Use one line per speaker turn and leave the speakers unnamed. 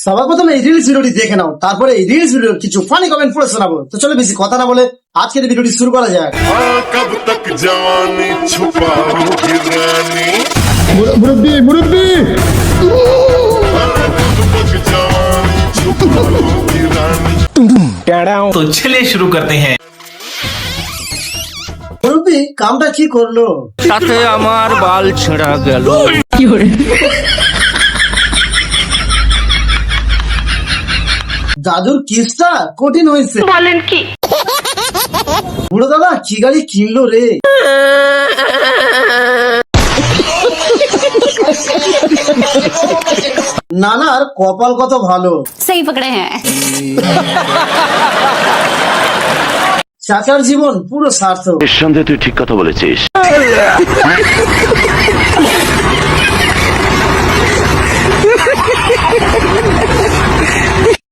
সবার প্রথমে এই রিলস ভিডিওটি দেখে নাও, তারপরে এই রিলস ভিডিওর কিছু ফানি কমেন্ট পড়ে শোনাবো। তো চলো বেশি কথা না বলে আজকের ভিডিওটি শুরু করা যাক।
कब तक जवानी छुपाओगी रानी,
मुरब्बी मुरब्बी
कब तक जवानी छुपाओगी रानी।
तो चलिए शुरू करते हैं।
মুরব্বি কামটা কি করলো?
সাথে আমার বাল ছেঁড়া গেল।
দাদুর কিসটা কঠিন হয়েছে।
বলেন কি?
বুড়ো দাদা কি গাড়ি কিনলো রে? নানার কপাল কত ভালো,
सही पकड़े हैं।
চাচার জীবন পুরো সার্থক।
নিঃসন্দেহে তুই ঠিক কথা বলেছিস।